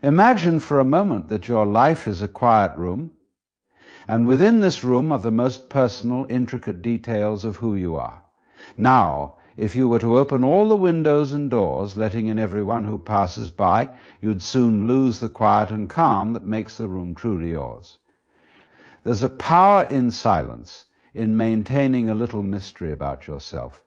Imagine for a moment that your life is a quiet room, and within this room are the most personal, intricate details of who you are. Now, if you were to open all the windows and doors, letting in everyone who passes by, you'd soon lose the quiet and calm that makes the room truly yours. There's a power in silence, in maintaining a little mystery about yourself.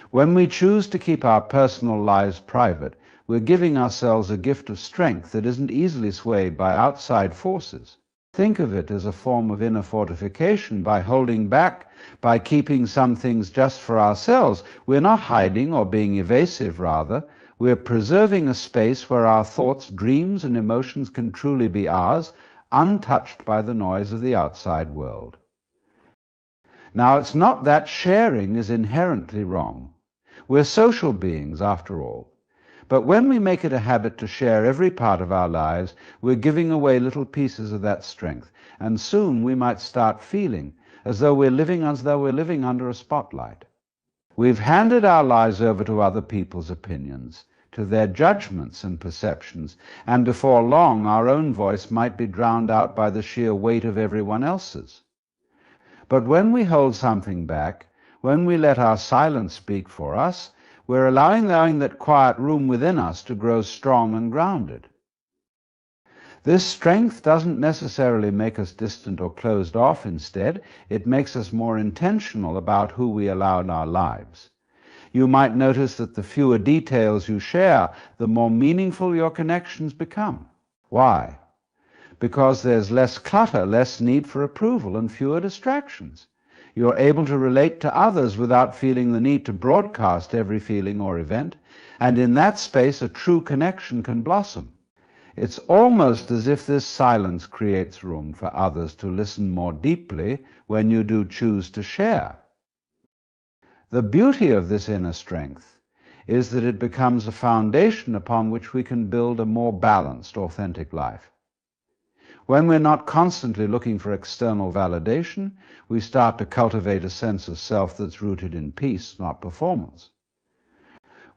When we choose to keep our personal lives private, we're giving ourselves a gift of strength that isn't easily swayed by outside forces. Think of it as a form of inner fortification. By holding back, by keeping some things just for ourselves, we're not hiding or being evasive, rather. We're preserving a space where our thoughts, dreams, and emotions can truly be ours, untouched by the noise of the outside world. Now, it's not that sharing is inherently wrong. We're social beings, after all. But when we make it a habit to share every part of our lives, we're giving away little pieces of that strength, and soon we might start feeling as though we're living under a spotlight. We've handed our lives over to other people's opinions, to their judgments and perceptions, and before long our own voice might be drowned out by the sheer weight of everyone else's. But when we hold something back, when we let our silence speak for us, we're allowing that quiet room within us to grow strong and grounded. This strength doesn't necessarily make us distant or closed off. Instead, it makes us more intentional about who we allow in our lives. You might notice that the fewer details you share, the more meaningful your connections become. Why? Because there's less clutter, less need for approval, and fewer distractions. You're able to relate to others without feeling the need to broadcast every feeling or event, and in that space a true connection can blossom. It's almost as if this silence creates room for others to listen more deeply when you do choose to share. The beauty of this inner strength is that it becomes a foundation upon which we can build a more balanced, authentic life. When we're not constantly looking for external validation, we start to cultivate a sense of self that's rooted in peace, not performance.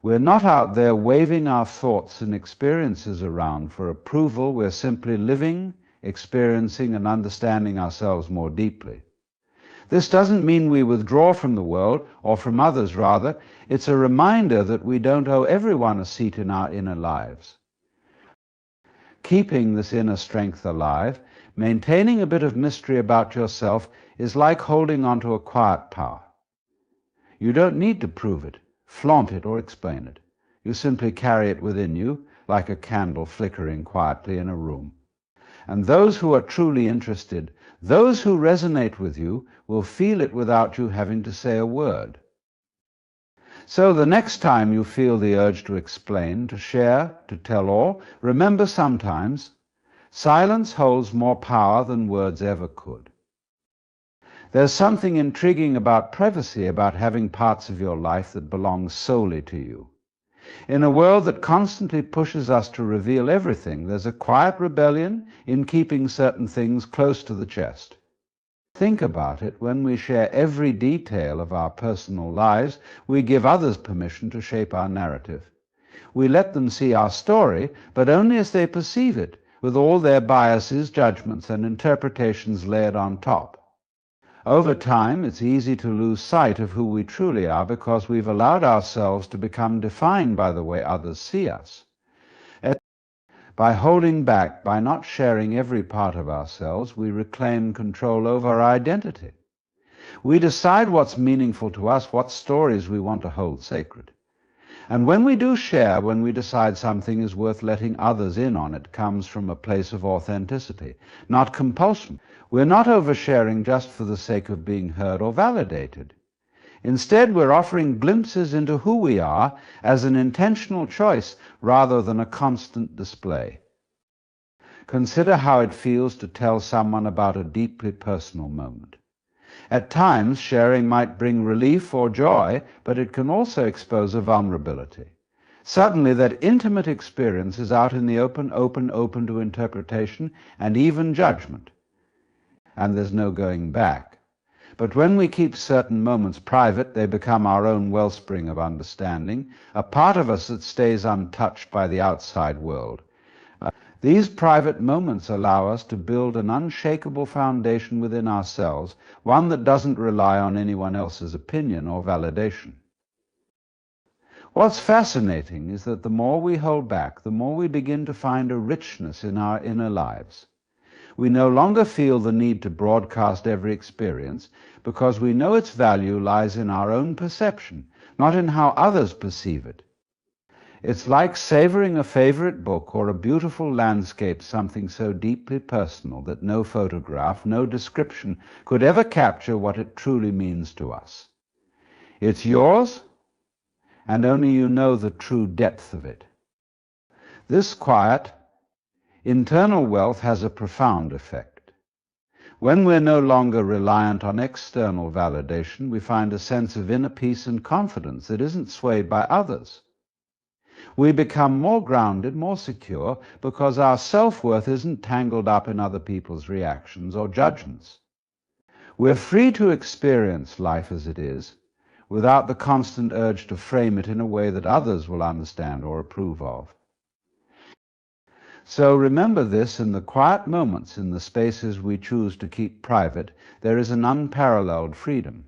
We're not out there waving our thoughts and experiences around for approval. We're simply living, experiencing, and understanding ourselves more deeply. This doesn't mean we withdraw from the world, or from others rather. It's a reminder that we don't owe everyone a seat in our inner lives. Keeping this inner strength alive, maintaining a bit of mystery about yourself, is like holding onto a quiet power. You don't need to prove it, flaunt it, or explain it. You simply carry it within you, like a candle flickering quietly in a room. And those who are truly interested, those who resonate with you, will feel it without you having to say a word. So the next time you feel the urge to explain, to share, to tell all, remember sometimes, silence holds more power than words ever could. There's something intriguing about privacy, about having parts of your life that belong solely to you. In a world that constantly pushes us to reveal everything, there's a quiet rebellion in keeping certain things close to the chest. Think about it. When we share every detail of our personal lives, we give others permission to shape our narrative. We let them see our story, but only as they perceive it, with all their biases, judgments, and interpretations layered on top. Over time, it's easy to lose sight of who we truly are because we've allowed ourselves to become defined by the way others see us. By holding back, by not sharing every part of ourselves, we reclaim control over our identity. We decide what's meaningful to us, what stories we want to hold sacred. And when we do share, when we decide something is worth letting others in on, it comes from a place of authenticity, not compulsion. We're not oversharing just for the sake of being heard or validated. Instead, we're offering glimpses into who we are as an intentional choice rather than a constant display. Consider how it feels to tell someone about a deeply personal moment. At times, sharing might bring relief or joy, but it can also expose a vulnerability. Suddenly, that intimate experience is out in the open to interpretation and even judgment. And there's no going back. But when we keep certain moments private, they become our own wellspring of understanding, a part of us that stays untouched by the outside world. These private moments allow us to build an unshakable foundation within ourselves, one that doesn't rely on anyone else's opinion or validation. What's fascinating is that the more we hold back, the more we begin to find a richness in our inner lives. We no longer feel the need to broadcast every experience because we know its value lies in our own perception, not in how others perceive it. It's like savoring a favorite book or a beautiful landscape, something so deeply personal that no photograph, no description could ever capture what it truly means to us. It's yours, and only you know the true depth of it. This quiet, internal wealth has a profound effect. When we're no longer reliant on external validation, we find a sense of inner peace and confidence that isn't swayed by others. We become more grounded, more secure, because our self-worth isn't tangled up in other people's reactions or judgments. We're free to experience life as it is, without the constant urge to frame it in a way that others will understand or approve of. So remember this: in the quiet moments, in the spaces we choose to keep private, there is an unparalleled freedom.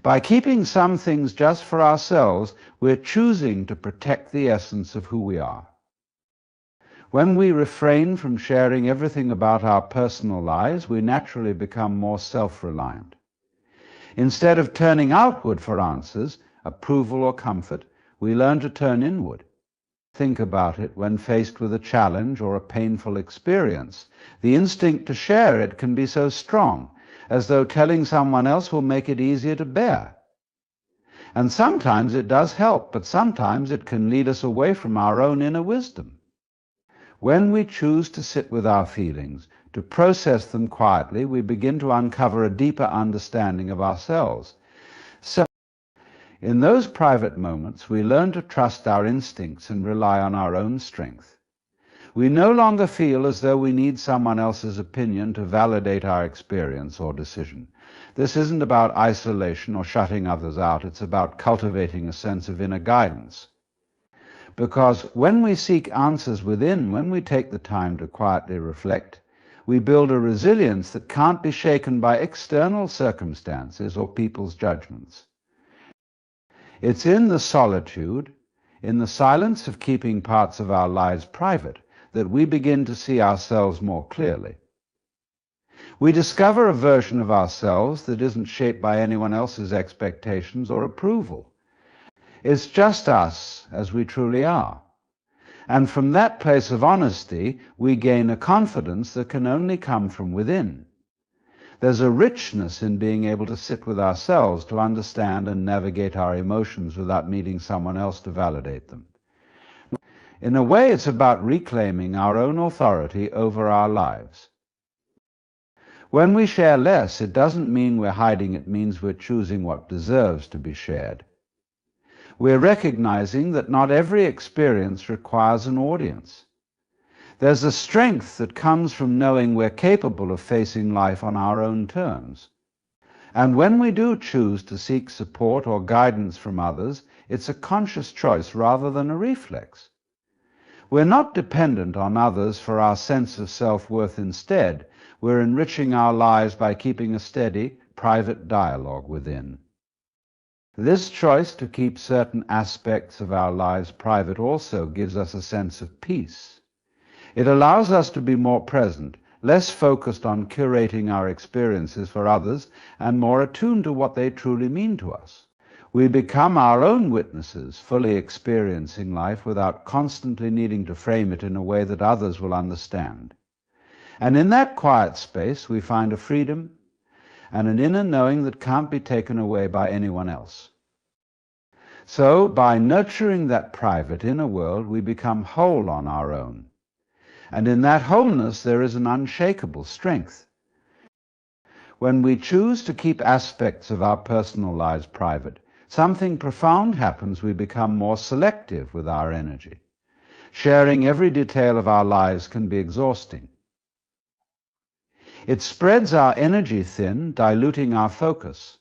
By keeping some things just for ourselves, we're choosing to protect the essence of who we are. When we refrain from sharing everything about our personal lives, we naturally become more self-reliant. Instead of turning outward for answers, approval or comfort, we learn to turn inward. Think about it: when faced with a challenge or a painful experience, the instinct to share it can be so strong, as though telling someone else will make it easier to bear. And sometimes it does help, but sometimes it can lead us away from our own inner wisdom. When we choose to sit with our feelings, to process them quietly, we begin to uncover a deeper understanding of ourselves. So, in those private moments, we learn to trust our instincts and rely on our own strength. We no longer feel as though we need someone else's opinion to validate our experience or decision. This isn't about isolation or shutting others out. It's about cultivating a sense of inner guidance. Because when we seek answers within, when we take the time to quietly reflect, we build a resilience that can't be shaken by external circumstances or people's judgments. It's in the solitude, in the silence of keeping parts of our lives private, that we begin to see ourselves more clearly. We discover a version of ourselves that isn't shaped by anyone else's expectations or approval. It's just us as we truly are. And from that place of honesty, we gain a confidence that can only come from within. There's a richness in being able to sit with ourselves, to understand and navigate our emotions without needing someone else to validate them. In a way, it's about reclaiming our own authority over our lives. When we share less, it doesn't mean we're hiding. It means we're choosing what deserves to be shared. We're recognizing that not every experience requires an audience. There's a strength that comes from knowing we're capable of facing life on our own terms. And when we do choose to seek support or guidance from others, it's a conscious choice rather than a reflex. We're not dependent on others for our sense of self-worth. Instead, we're enriching our lives by keeping a steady, private dialogue within. This choice to keep certain aspects of our lives private also gives us a sense of peace. It allows us to be more present, less focused on curating our experiences for others, and more attuned to what they truly mean to us. We become our own witnesses, fully experiencing life without constantly needing to frame it in a way that others will understand. And in that quiet space, we find a freedom and an inner knowing that can't be taken away by anyone else. So, by nurturing that private inner world, we become whole on our own. And in that wholeness, there is an unshakable strength. When we choose to keep aspects of our personal lives private, something profound happens. We become more selective with our energy. Sharing every detail of our lives can be exhausting. It spreads our energy thin, diluting our focus.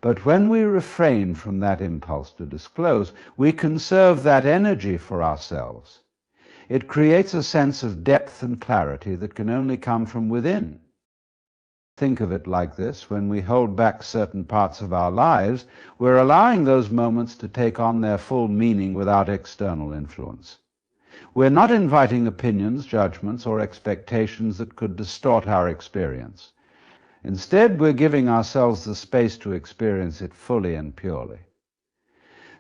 But when we refrain from that impulse to disclose, we conserve that energy for ourselves. It creates a sense of depth and clarity that can only come from within. Think of it like this: when we hold back certain parts of our lives, we're allowing those moments to take on their full meaning without external influence. We're not inviting opinions, judgments, or expectations that could distort our experience. Instead, we're giving ourselves the space to experience it fully and purely.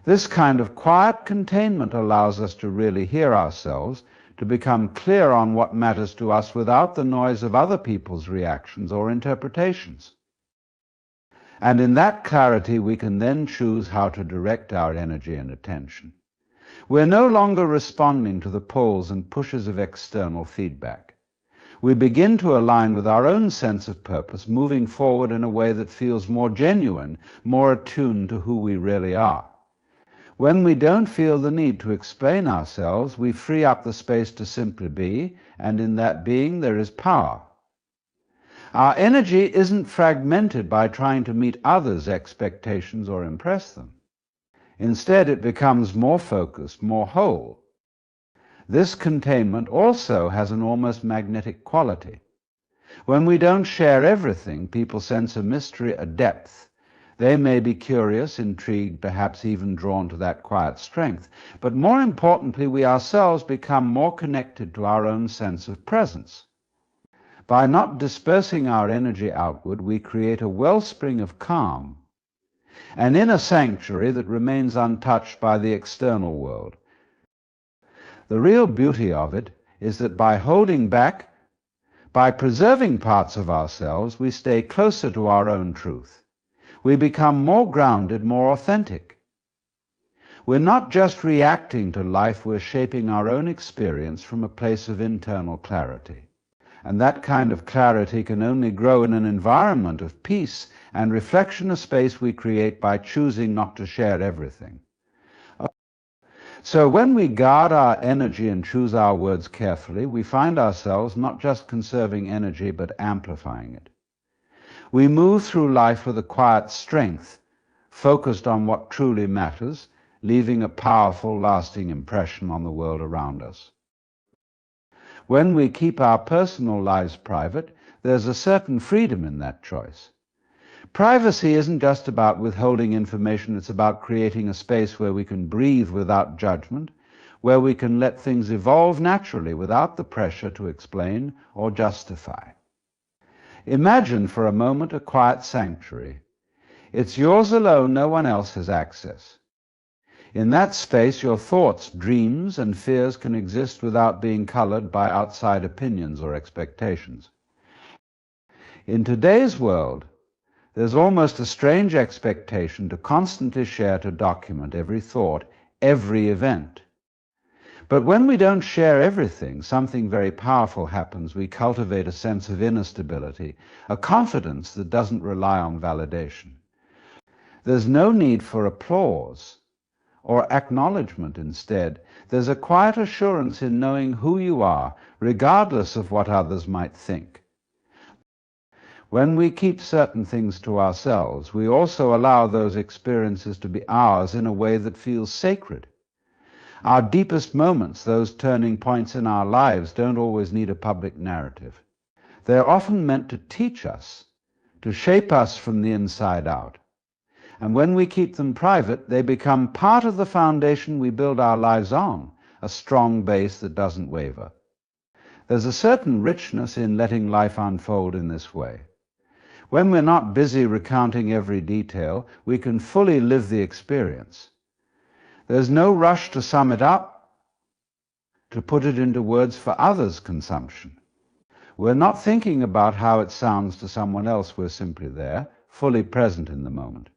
This kind of quiet containment allows us to really hear ourselves, to become clear on what matters to us without the noise of other people's reactions or interpretations. And in that clarity, we can then choose how to direct our energy and attention. We're no longer responding to the pulls and pushes of external feedback. We begin to align with our own sense of purpose, moving forward in a way that feels more genuine, more attuned to who we really are. When we don't feel the need to explain ourselves, we free up the space to simply be, and in that being there is power. Our energy isn't fragmented by trying to meet others' expectations or impress them. Instead, it becomes more focused, more whole. This containment also has an almost magnetic quality. When we don't share everything, people sense a mystery, a depth. They may be curious, intrigued, perhaps even drawn to that quiet strength. But more importantly, we ourselves become more connected to our own sense of presence. By not dispersing our energy outward, we create a wellspring of calm, an inner sanctuary that remains untouched by the external world. The real beauty of it is that by holding back, by preserving parts of ourselves, we stay closer to our own truth. We become more grounded, more authentic. We're not just reacting to life, we're shaping our own experience from a place of internal clarity. And that kind of clarity can only grow in an environment of peace and reflection, a space we create by choosing not to share everything. So when we guard our energy and choose our words carefully, we find ourselves not just conserving energy, but amplifying it. We move through life with a quiet strength, focused on what truly matters, leaving a powerful, lasting impression on the world around us. When we keep our personal lives private, there's a certain freedom in that choice. Privacy isn't just about withholding information, it's about creating a space where we can breathe without judgment, where we can let things evolve naturally without the pressure to explain or justify. Imagine for a moment a quiet sanctuary. It's yours alone, no one else has access. In that space, your thoughts, dreams, and fears can exist without being colored by outside opinions or expectations. In today's world, there's almost a strange expectation to constantly share, to document every thought, every event. But when we don't share everything, something very powerful happens. We cultivate a sense of inner stability, a confidence that doesn't rely on validation. There's no need for applause or acknowledgement. Instead, there's a quiet assurance in knowing who you are, regardless of what others might think. When we keep certain things to ourselves, we also allow those experiences to be ours in a way that feels sacred. Our deepest moments, those turning points in our lives, don't always need a public narrative. They're often meant to teach us, to shape us from the inside out. And when we keep them private, they become part of the foundation we build our lives on, a strong base that doesn't waver. There's a certain richness in letting life unfold in this way. When we're not busy recounting every detail, we can fully live the experience. There's no rush to sum it up, to put it into words for others' consumption. We're not thinking about how it sounds to someone else. We're simply there, fully present in the moment.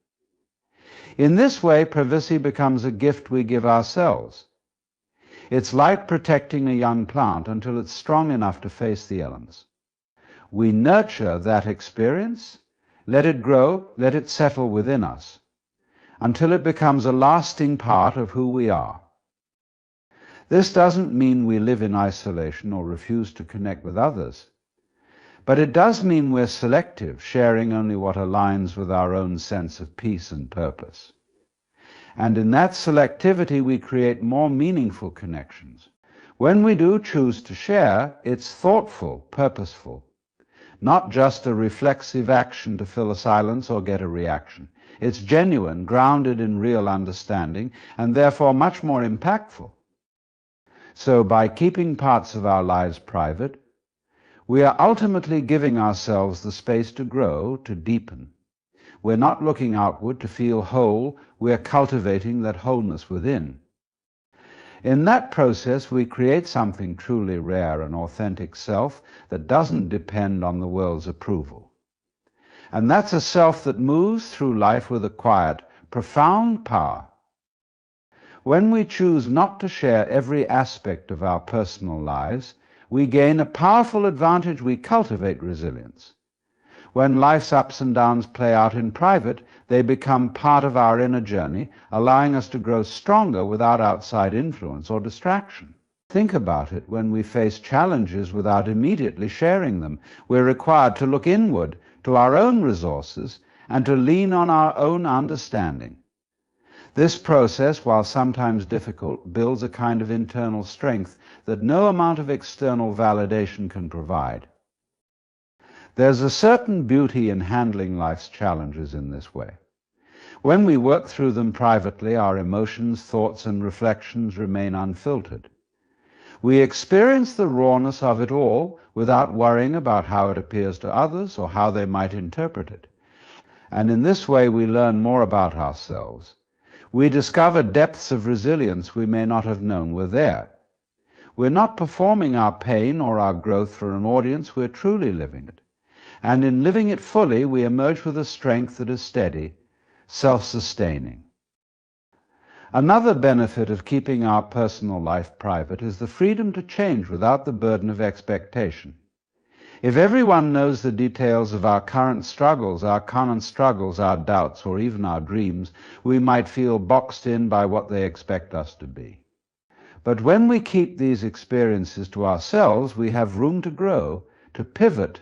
In this way, privacy becomes a gift we give ourselves. It's like protecting a young plant until it's strong enough to face the elements. We nurture that experience, let it grow, let it settle within us, until it becomes a lasting part of who we are. This doesn't mean we live in isolation or refuse to connect with others, but it does mean we're selective, sharing only what aligns with our own sense of peace and purpose. And in that selectivity, we create more meaningful connections. When we do choose to share, it's thoughtful, purposeful, not just a reflexive action to fill a silence or get a reaction. It's genuine, grounded in real understanding, and therefore much more impactful. So by keeping parts of our lives private, we are ultimately giving ourselves the space to grow, to deepen. We're not looking outward to feel whole, we're cultivating that wholeness within. In that process, we create something truly rare, an authentic self that doesn't depend on the world's approval. And that's a self that moves through life with a quiet, profound power. When we choose not to share every aspect of our personal lives, we gain a powerful advantage. We cultivate resilience. When life's ups and downs play out in private, they become part of our inner journey, allowing us to grow stronger without outside influence or distraction. Think about it. When we face challenges without immediately sharing them, we're required to look inward to our own resources and to lean on our own understanding. This process, while sometimes difficult, builds a kind of internal strength that no amount of external validation can provide. There's a certain beauty in handling life's challenges in this way. When we work through them privately, our emotions, thoughts, and reflections remain unfiltered. We experience the rawness of it all without worrying about how it appears to others or how they might interpret it. And in this way, we learn more about ourselves. We discover depths of resilience we may not have known were there. We're not performing our pain or our growth for an audience, we're truly living it. And in living it fully, we emerge with a strength that is steady, self-sustaining. Another benefit of keeping our personal life private is the freedom to change without the burden of expectation. If everyone knows the details of our current struggles, our doubts, or even our dreams, we might feel boxed in by what they expect us to be. But when we keep these experiences to ourselves, we have room to grow, to pivot,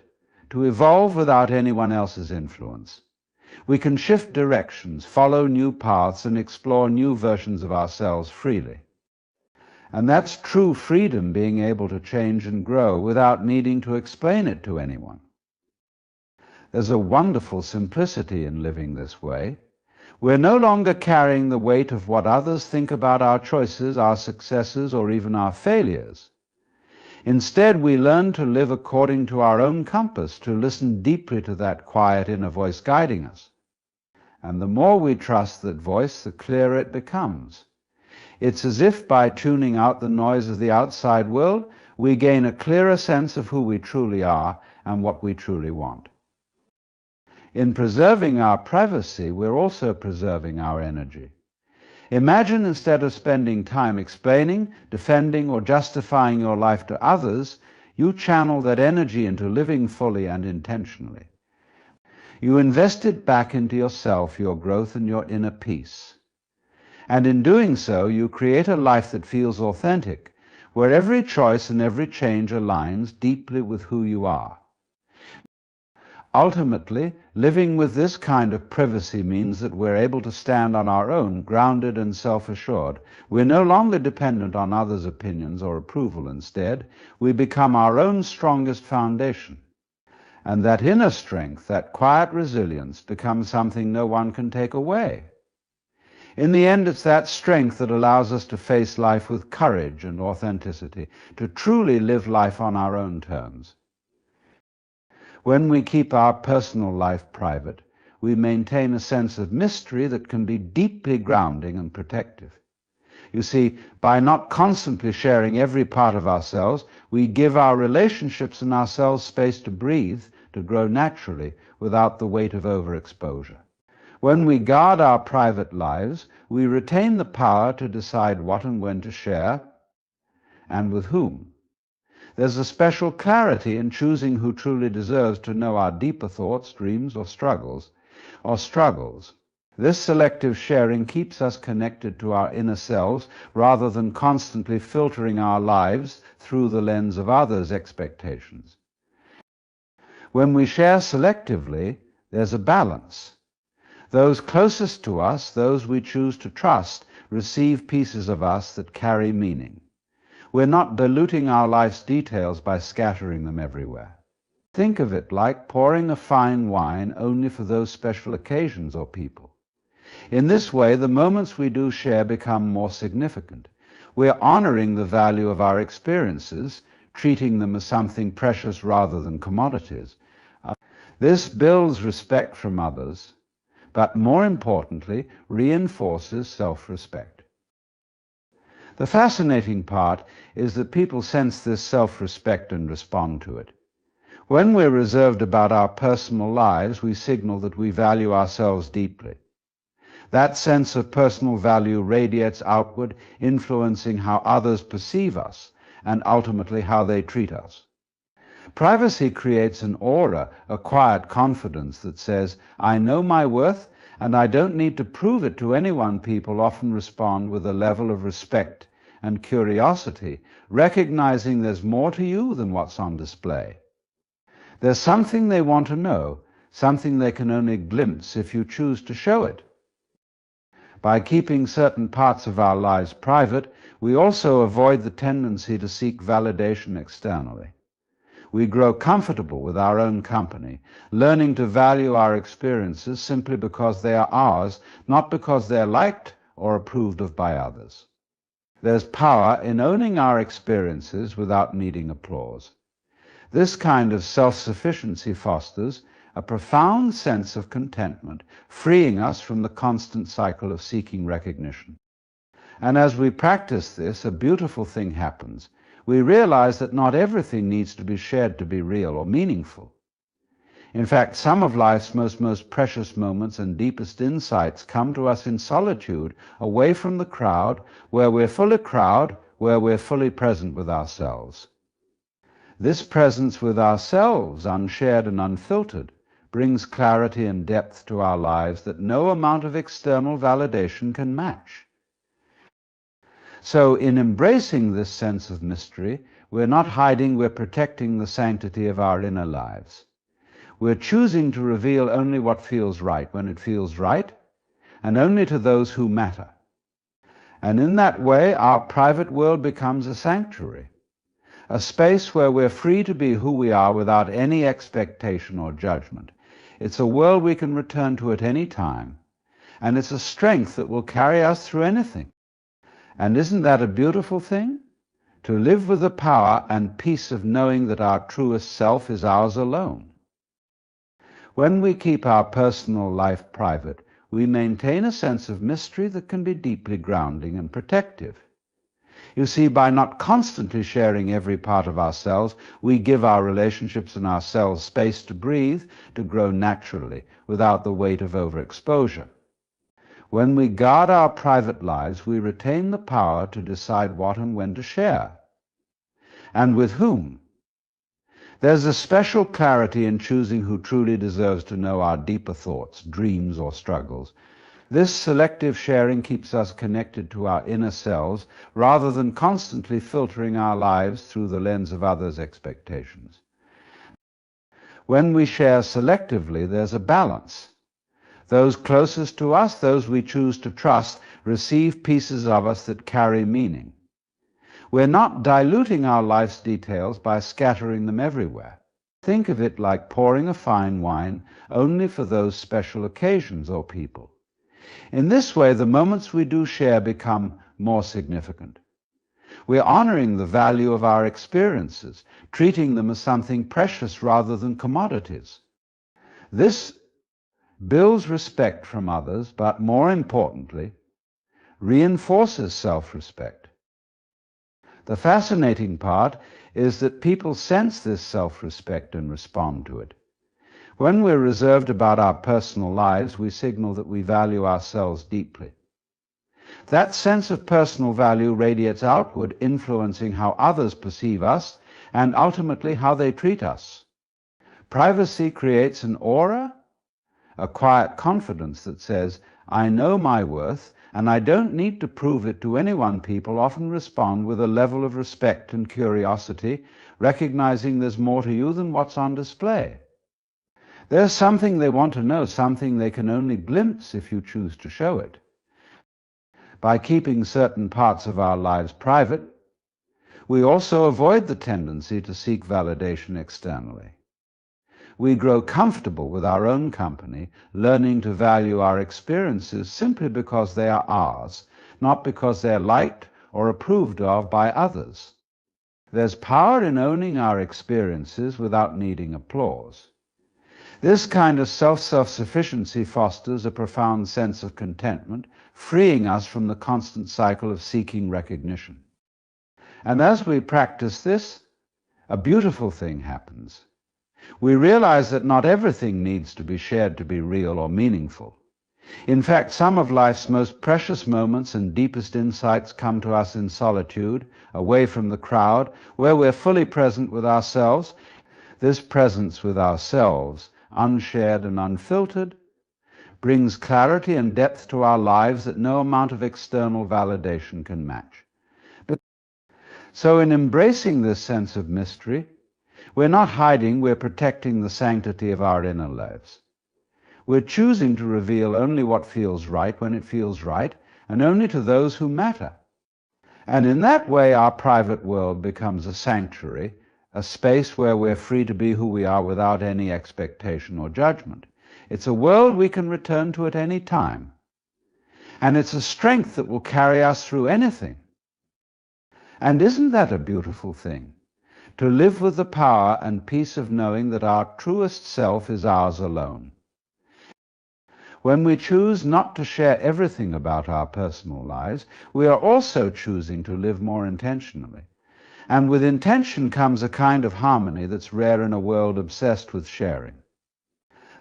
to evolve without anyone else's influence. We can shift directions, follow new paths, and explore new versions of ourselves freely. And that's true freedom, being able to change and grow without needing to explain it to anyone. There's a wonderful simplicity in living this way. We're no longer carrying the weight of what others think about our choices, our successes, or even our failures. Instead, we learn to live according to our own compass, to listen deeply to that quiet inner voice guiding us. And the more we trust that voice, the clearer it becomes. It's as if by tuning out the noise of the outside world, we gain a clearer sense of who we truly are and what we truly want. In preserving our privacy, we're also preserving our energy. Imagine instead of spending time explaining, defending, or justifying your life to others, you channel that energy into living fully and intentionally. You invest it back into yourself, your growth, and your inner peace. And in doing so, you create a life that feels authentic, where every choice and every change aligns deeply with who you are. Ultimately, living with this kind of privacy means that we're able to stand on our own, grounded and self-assured. We're no longer dependent on others' opinions or approval. Instead, we become our own strongest foundation. And that inner strength, that quiet resilience, becomes something no one can take away. In the end, it's that strength that allows us to face life with courage and authenticity, to truly live life on our own terms. When we keep our personal life private, we maintain a sense of mystery that can be deeply grounding and protective. You see, by not constantly sharing every part of ourselves, we give our relationships and ourselves space to breathe, to grow naturally, without the weight of overexposure. When we guard our private lives, we retain the power to decide what and when to share, and with whom. There's a special clarity in choosing who truly deserves to know our deeper thoughts, dreams, or struggles. This selective sharing keeps us connected to our inner selves rather than constantly filtering our lives through the lens of others' expectations. When we share selectively, there's a balance. Those closest to us, those we choose to trust, receive pieces of us that carry meaning. We're not diluting our life's details by scattering them everywhere. Think of it like pouring a fine wine only for those special occasions or people. In this way, the moments we do share become more significant. We're honoring the value of our experiences, treating them as something precious rather than commodities. This builds respect from others, but more importantly, reinforces self-respect. The fascinating part is that people sense this self-respect and respond to it. When we're reserved about our personal lives, we signal that we value ourselves deeply. That sense of personal value radiates outward, influencing how others perceive us and ultimately how they treat us. Privacy creates an aura, a quiet confidence that says, I know my worth and I don't need to prove it to anyone. People often respond with a level of respect and curiosity, recognizing there's more to you than what's on display. There's something they want to know, something they can only glimpse if you choose to show it. By keeping certain parts of our lives private, we also avoid the tendency to seek validation externally. We grow comfortable with our own company, learning to value our experiences simply because they are ours, not because they're liked or approved of by others. There's power in owning our experiences without needing applause. This kind of self-sufficiency fosters a profound sense of contentment, freeing us from the constant cycle of seeking recognition. And as we practice this, a beautiful thing happens. We realize that not everything needs to be shared to be real or meaningful. In fact, some of life's most precious moments and deepest insights come to us in solitude, away from the crowd, where we're fully present with ourselves. This presence with ourselves, unshared and unfiltered, brings clarity and depth to our lives that no amount of external validation can match. So in embracing this sense of mystery, we're not hiding, we're protecting the sanctity of our inner lives. We're choosing to reveal only what feels right when it feels right, and only to those who matter. And in that way, our private world becomes a sanctuary, a space where we're free to be who we are without any expectation or judgment. It's a world we can return to at any time, and it's a strength that will carry us through anything. And isn't that a beautiful thing? To live with the power and peace of knowing that our truest self is ours alone. When we keep our personal life private, we maintain a sense of mystery that can be deeply grounding and protective. You see, by not constantly sharing every part of ourselves, we give our relationships and ourselves space to breathe, to grow naturally, without the weight of overexposure. When we guard our private lives, we retain the power to decide what and when to share, and with whom. There's a special clarity in choosing who truly deserves to know our deeper thoughts, dreams, or struggles. This selective sharing keeps us connected to our inner selves rather than constantly filtering our lives through the lens of others' expectations. When we share selectively, there's a balance. Those closest to us, those we choose to trust, receive pieces of us that carry meaning. We're not diluting our life's details by scattering them everywhere. Think of it like pouring a fine wine only for those special occasions or people. In this way, the moments we do share become more significant. We're honoring the value of our experiences, treating them as something precious rather than commodities. This builds respect from others, but more importantly, reinforces self-respect. The fascinating part is that people sense this self-respect and respond to it. When we're reserved about our personal lives, we signal that we value ourselves deeply. That sense of personal value radiates outward, influencing how others perceive us and ultimately how they treat us. Privacy creates an aura, a quiet confidence that says, I know my worth, and I don't need to prove it to anyone. People often respond with a level of respect and curiosity, recognizing there's more to you than what's on display. There's something they want to know, something they can only glimpse if you choose to show it. By keeping certain parts of our lives private, We also avoid the tendency to seek validation externally. We grow comfortable with our own company, learning to value our experiences simply because they are ours, not because they're liked or approved of by others. There's power in owning our experiences without needing applause. This kind of self-sufficiency fosters a profound sense of contentment, freeing us from the constant cycle of seeking recognition. And as we practice this, a beautiful thing happens. We realize that not everything needs to be shared to be real or meaningful. In fact, some of life's most precious moments and deepest insights come to us in solitude, away from the crowd, where we're fully present with ourselves. This presence with ourselves, unshared and unfiltered, brings clarity and depth to our lives that no amount of external validation can match. So in embracing this sense of mystery, we're not hiding, we're protecting the sanctity of our inner lives. We're choosing to reveal only what feels right when it feels right, and only to those who matter. And in that way, our private world becomes a sanctuary, a space where we're free to be who we are without any expectation or judgment. It's a world we can return to at any time. And it's a strength that will carry us through anything. And isn't that a beautiful thing? To live with the power and peace of knowing that our truest self is ours alone. When we choose not to share everything about our personal lives, we are also choosing to live more intentionally. And with intention comes a kind of harmony that's rare in a world obsessed with sharing.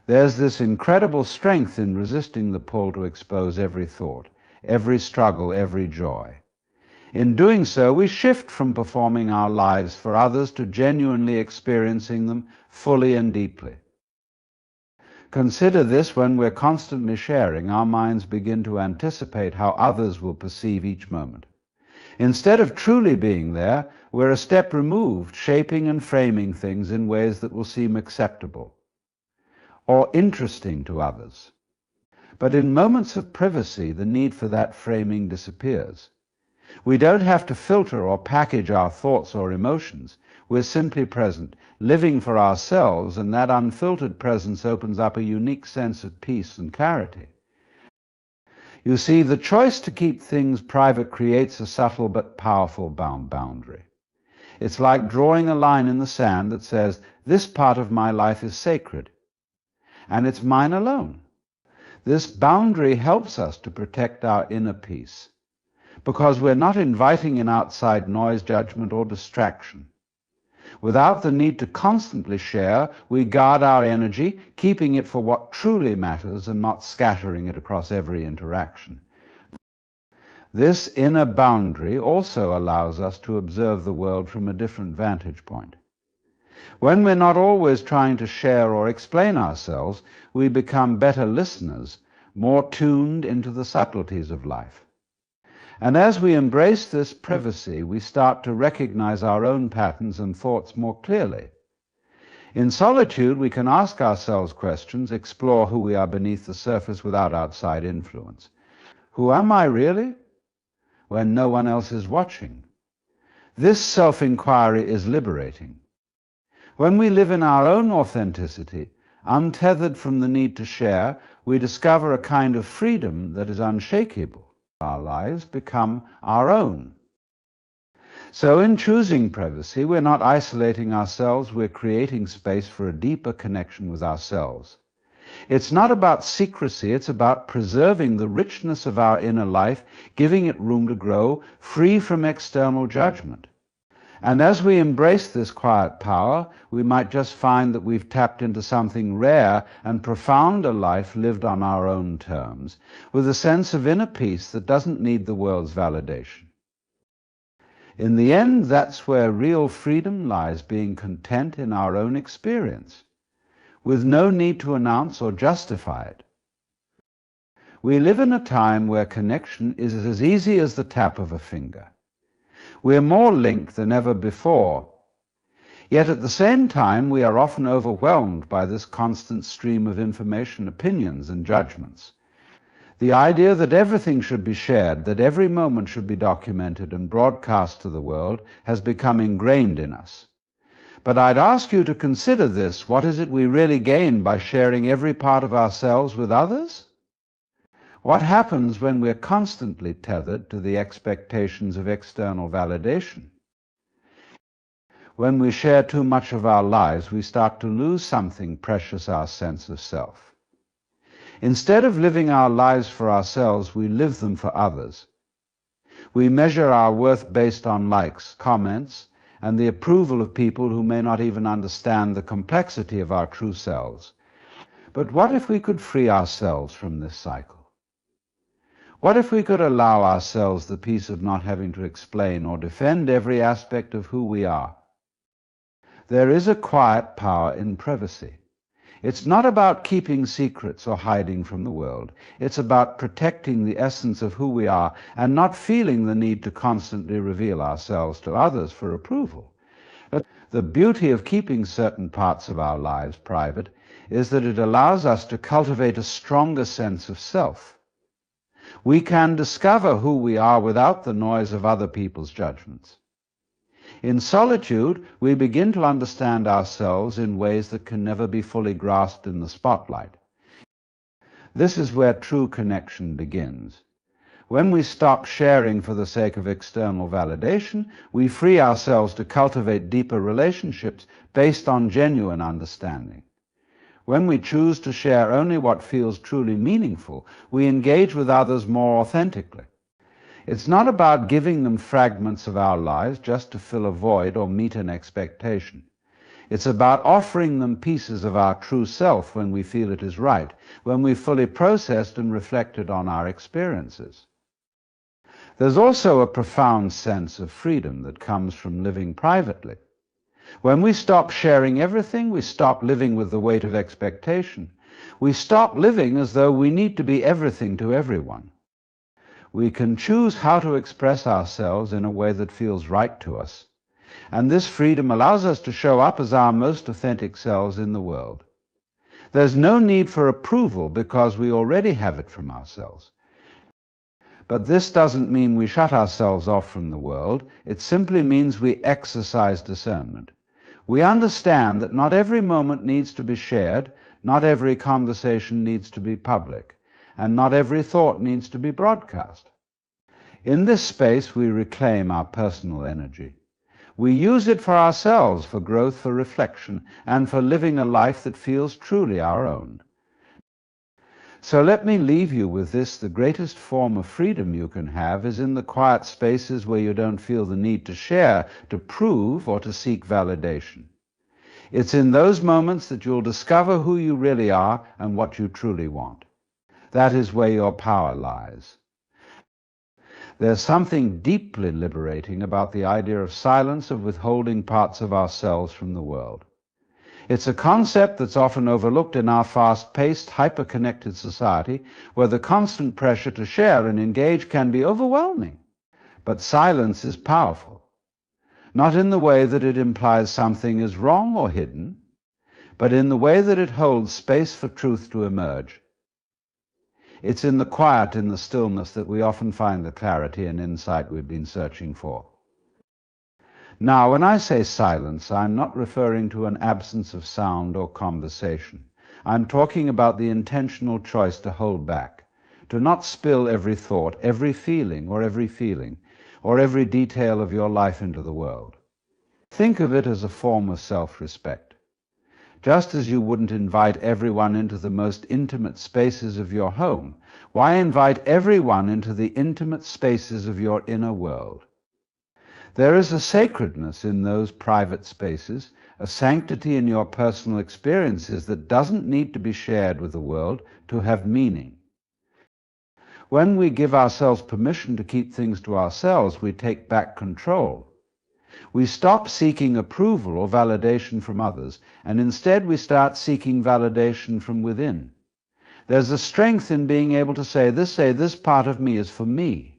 There's this incredible strength in resisting the pull to expose every thought, every struggle, every joy. In doing so, we shift from performing our lives for others to genuinely experiencing them fully and deeply. Consider this: when we're constantly sharing, our minds begin to anticipate how others will perceive each moment. Instead of truly being there, we're a step removed, shaping and framing things in ways that will seem acceptable or interesting to others. But in moments of privacy, the need for that framing disappears. We don't have to filter or package our thoughts or emotions. We're simply present, living for ourselves, and that unfiltered presence opens up a unique sense of peace and clarity. You see, the choice to keep things private creates a subtle but powerful boundary. It's like drawing a line in the sand that says, this part of my life is sacred, and it's mine alone. This boundary helps us to protect our inner peace, because we're not inviting in outside noise, judgment, or distraction. Without the need to constantly share, we guard our energy, keeping it for what truly matters and not scattering it across every interaction. This inner boundary also allows us to observe the world from a different vantage point. When we're not always trying to share or explain ourselves, we become better listeners, more tuned into the subtleties of life. And as we embrace this privacy, we start to recognize our own patterns and thoughts more clearly. In solitude, we can ask ourselves questions, explore who we are beneath the surface without outside influence. Who am I really? When no one else is watching. This self-inquiry is liberating. When we live in our own authenticity, untethered from the need to share, we discover a kind of freedom that is unshakable. Our lives become our own. So in choosing privacy, we're not isolating ourselves, we're creating space for a deeper connection with ourselves. It's not about secrecy, it's about preserving the richness of our inner life, giving it room to grow, free from external judgment. And as we embrace this quiet power, we might just find that we've tapped into something rare and profound, a life lived on our own terms, with a sense of inner peace that doesn't need the world's validation. In the end, that's where real freedom lies, being content in our own experience, with no need to announce or justify it. We live in a time where connection is as easy as the tap of a finger. We're more linked than ever before. Yet at the same time, we are often overwhelmed by this constant stream of information, opinions, and judgments. The idea that everything should be shared, that every moment should be documented and broadcast to the world, has become ingrained in us. But I'd ask you to consider this. What is it we really gain by sharing every part of ourselves with others? What happens when we're constantly tethered to the expectations of external validation? When we share too much of our lives, we start to lose something precious, our sense of self. Instead of living our lives for ourselves, we live them for others. We measure our worth based on likes, comments, and the approval of people who may not even understand the complexity of our true selves. But what if we could free ourselves from this cycle? What if we could allow ourselves the peace of not having to explain or defend every aspect of who we are? There is a quiet power in privacy. It's not about keeping secrets or hiding from the world. It's about protecting the essence of who we are and not feeling the need to constantly reveal ourselves to others for approval. But the beauty of keeping certain parts of our lives private is that it allows us to cultivate a stronger sense of self. We can discover who we are without the noise of other people's judgments. In solitude, we begin to understand ourselves in ways that can never be fully grasped in the spotlight. This is where true connection begins. When we stop sharing for the sake of external validation, we free ourselves to cultivate deeper relationships based on genuine understanding. When we choose to share only what feels truly meaningful, we engage with others more authentically. It's not about giving them fragments of our lives just to fill a void or meet an expectation. It's about offering them pieces of our true self when we feel it is right, when we've fully processed and reflected on our experiences. There's also a profound sense of freedom that comes from living privately. When we stop sharing everything, we stop living with the weight of expectation. We stop living as though we need to be everything to everyone. We can choose how to express ourselves in a way that feels right to us. And this freedom allows us to show up as our most authentic selves in the world. There's no need for approval because we already have it from ourselves. But this doesn't mean we shut ourselves off from the world. It simply means we exercise discernment. We understand that not every moment needs to be shared, not every conversation needs to be public, and not every thought needs to be broadcast. In this space, we reclaim our personal energy. We use it for ourselves, for growth, for reflection, and for living a life that feels truly our own. So let me leave you with this. The greatest form of freedom you can have is in the quiet spaces where you don't feel the need to share, to prove, or to seek validation. It's in those moments that you'll discover who you really are and what you truly want. That is where your power lies. There's something deeply liberating about the idea of silence, of withholding parts of ourselves from the world. It's a concept that's often overlooked in our fast-paced, hyper-connected society, where the constant pressure to share and engage can be overwhelming. But silence is powerful, not in the way that it implies something is wrong or hidden, but in the way that it holds space for truth to emerge. It's in the quiet, in the stillness, that we often find the clarity and insight we've been searching for. Now, when I say silence, I'm not referring to an absence of sound or conversation. I'm talking about the intentional choice to hold back, to not spill every thought, every feeling, or every detail of your life into the world. Think of it as a form of self-respect. Just as you wouldn't invite everyone into the most intimate spaces of your home, why invite everyone into the intimate spaces of your inner world? There is a sacredness in those private spaces, a sanctity in your personal experiences that doesn't need to be shared with the world to have meaning. When we give ourselves permission to keep things to ourselves, we take back control. We stop seeking approval or validation from others, and instead we start seeking validation from within. There's a strength in being able to say, this part of me is for me.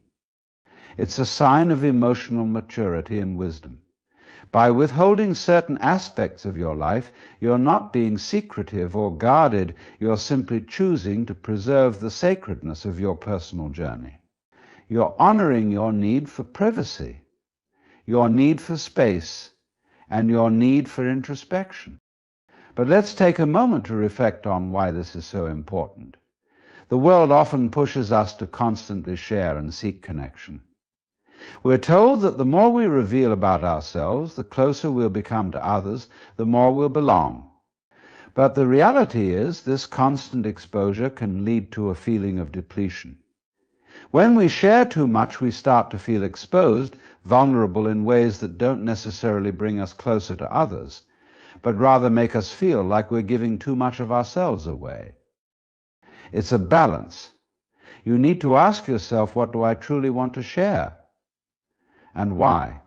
It's a sign of emotional maturity and wisdom. By withholding certain aspects of your life, you're not being secretive or guarded, you're simply choosing to preserve the sacredness of your personal journey. You're honoring your need for privacy, your need for space, and your need for introspection. But let's take a moment to reflect on why this is so important. The world often pushes us to constantly share and seek connection. We're told that the more we reveal about ourselves, the closer we'll become to others, the more we'll belong. But the reality is, this constant exposure can lead to a feeling of depletion. When we share too much, we start to feel exposed, vulnerable in ways that don't necessarily bring us closer to others, but rather make us feel like we're giving too much of ourselves away. It's a balance. You need to ask yourself, what do I truly want to share? And why?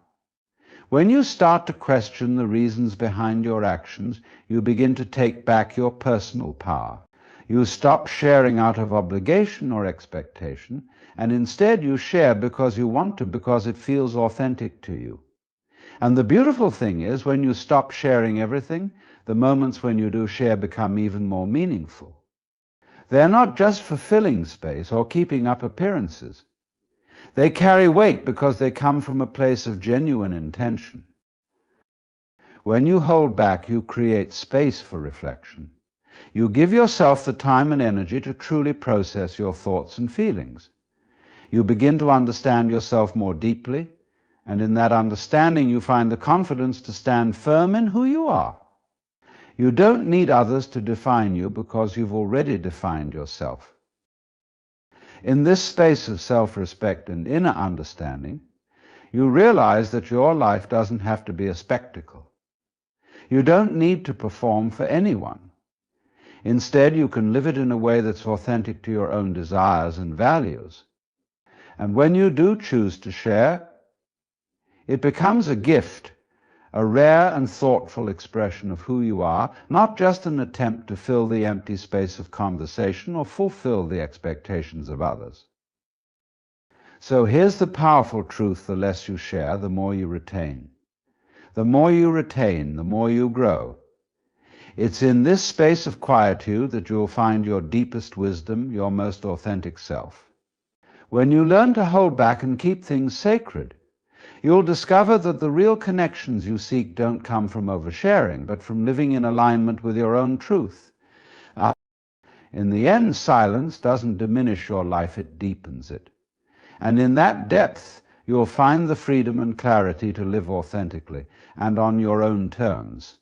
When you start to question the reasons behind your actions, you begin to take back your personal power. You stop sharing out of obligation or expectation, and instead you share because you want to, because it feels authentic to you. And the beautiful thing is, when you stop sharing everything, the moments when you do share become even more meaningful. They're not just fulfilling space or keeping up appearances. They carry weight because they come from a place of genuine intention. When you hold back, you create space for reflection. You give yourself the time and energy to truly process your thoughts and feelings. You begin to understand yourself more deeply, and in that understanding you find the confidence to stand firm in who you are. You don't need others to define you because you've already defined yourself. In this space of self-respect and inner understanding, you realize that your life doesn't have to be a spectacle. You don't need to perform for anyone. Instead, you can live it in a way that's authentic to your own desires and values. And when you do choose to share, it becomes a gift, a rare and thoughtful expression of who you are, not just an attempt to fill the empty space of conversation or fulfill the expectations of others. So here's the powerful truth: the less you share, the more you retain. The more you retain, the more you grow. It's in this space of quietude that you'll find your deepest wisdom, your most authentic self. When you learn to hold back and keep things sacred, you'll discover that the real connections you seek don't come from oversharing, but from living in alignment with your own truth. In the end, silence doesn't diminish your life, it deepens it. And in that depth, you'll find the freedom and clarity to live authentically and on your own terms.